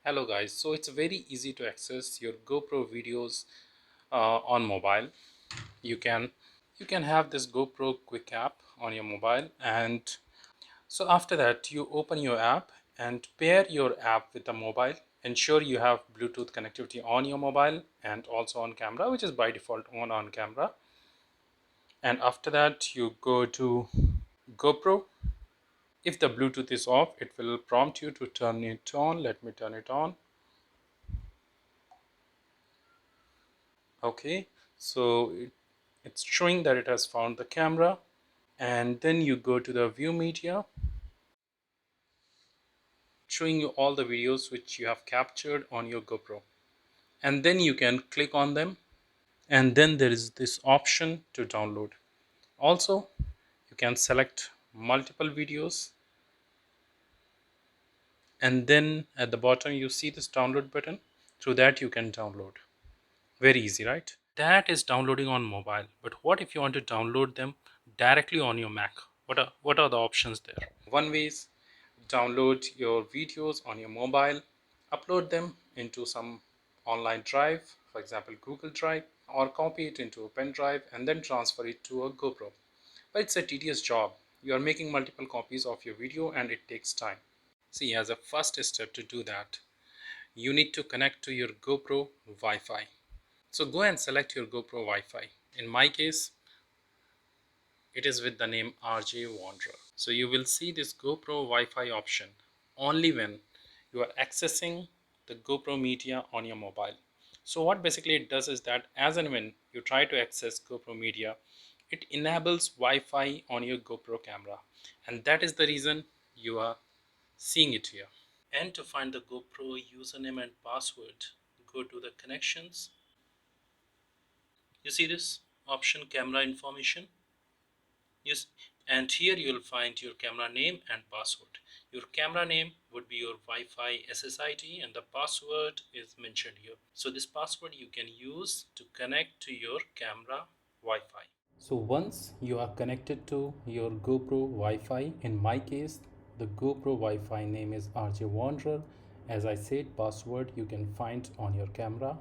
Hello guys, so it's very easy to access your GoPro videos on mobile. You can you can have this GoPro quick app on your mobile, and so after that you open your app and pair your app with the mobile. Ensure you have Bluetooth connectivity on your mobile and also on camera, which is by default on camera. And after that you go to GoPro. If the Bluetooth is off, it will prompt you to turn it on. Let me turn it on. Okay, so it's showing that it has found the camera, and then you go to the view media, showing you all the videos which you have captured on your GoPro, and then you can click on them, and then there is this option to download. Also, you can select multiple videos, and then at the bottom you see this download button. Through that you can download. Very easy, right? That is downloading on mobile. But what if you want to download them directly on your Mac? What are the options there? One way is download your videos on your mobile, upload them into some online drive, for example Google Drive, or copy it into a pen drive and then transfer it to a GoPro. But it's a tedious job. You are making multiple copies of your video and it takes time. See, as a first step to do that, you need to connect to your GoPro Wi-Fi. So go and select your GoPro Wi-Fi. In my case, it is with the name RJ Wanderer. So you will see this GoPro Wi-Fi option only when you are accessing the GoPro media on your mobile. So what basically it does is that as and when you try to access GoPro media, it enables Wi-Fi on your GoPro camera. And that is the reason you are seeing it here. And to find the GoPro username and password, go to the connections. You see this option, camera information. Yes, and here you'll find your camera name and password. Your camera name would be your Wi-Fi SSID and the password is mentioned here. So this password you can use to connect to your camera Wi-Fi. So once you are connected to your GoPro Wi-Fi, in my case, the GoPro Wi-Fi name is RJ Wanderer. As I said, password you can find on your camera.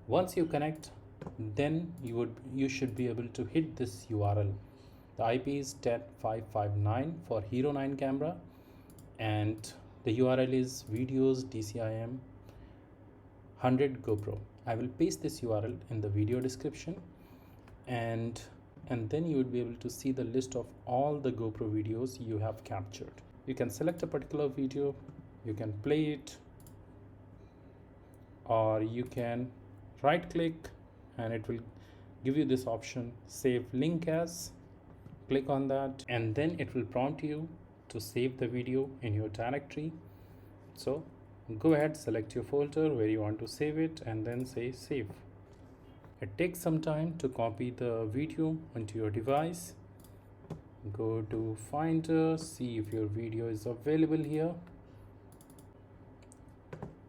Once you connect, then you should be able to hit this URL. The IP is 10559 for Hero 9 camera, and the URL is videos DCIM 100 GoPro. I will paste this URL in the video description, and then you would be able to see the list of all the GoPro videos you have captured. You can select a particular video, you can play it, or you can right click and it will give you this option, save link as. Click on that and then it will prompt you to save the video in your directory. So go ahead, select your folder where you want to save it and then say save. It takes some time to copy the video onto your device. Go to Finder, see if your video is available here.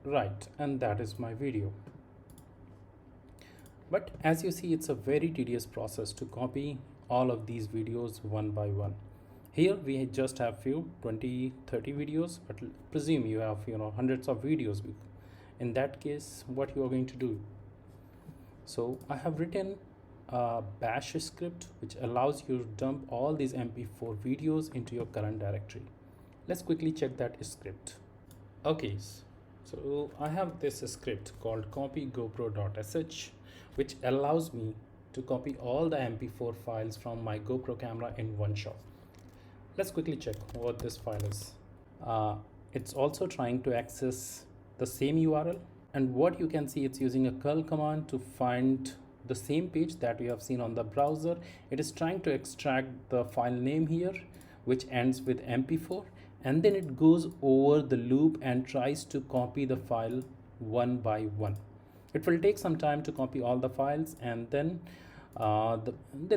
Right, and that is my video. But as you see, it's a very tedious process to copy all of these videos one by one. Here we just have few 20-30 videos, but presume you have hundreds of videos. In that case, what you are going to do? So I have written a bash script which allows you to dump all these MP4 videos into your current directory. Let's quickly check that script. Okay, so I have this script called copy-gopro.sh which allows me to copy all the MP4 files from my GoPro camera in one shot. Let's quickly check what this file is. It's also trying to access the same URL, and what you can see, it's using a curl command to find the same page that we have seen on the browser. It is trying to extract the file name here which ends with MP4, and then it goes over the loop and tries to copy the file one by one. It will take some time to copy all the files, and then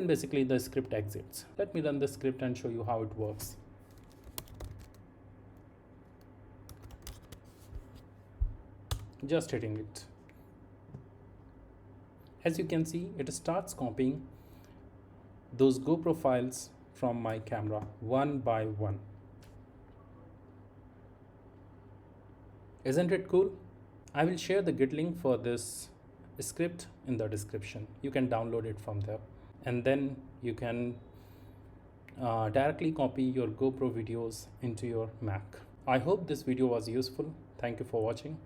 basically the script exits. Let me run the script and show you how it works. Just hitting it. As you can see, it starts copying those GoPro files from my camera one by one. Isn't it cool? I will share the Git link for this script in the description. You can download it from there, and then you can directly copy your GoPro videos into your Mac. I hope this video was useful. Thank you for watching.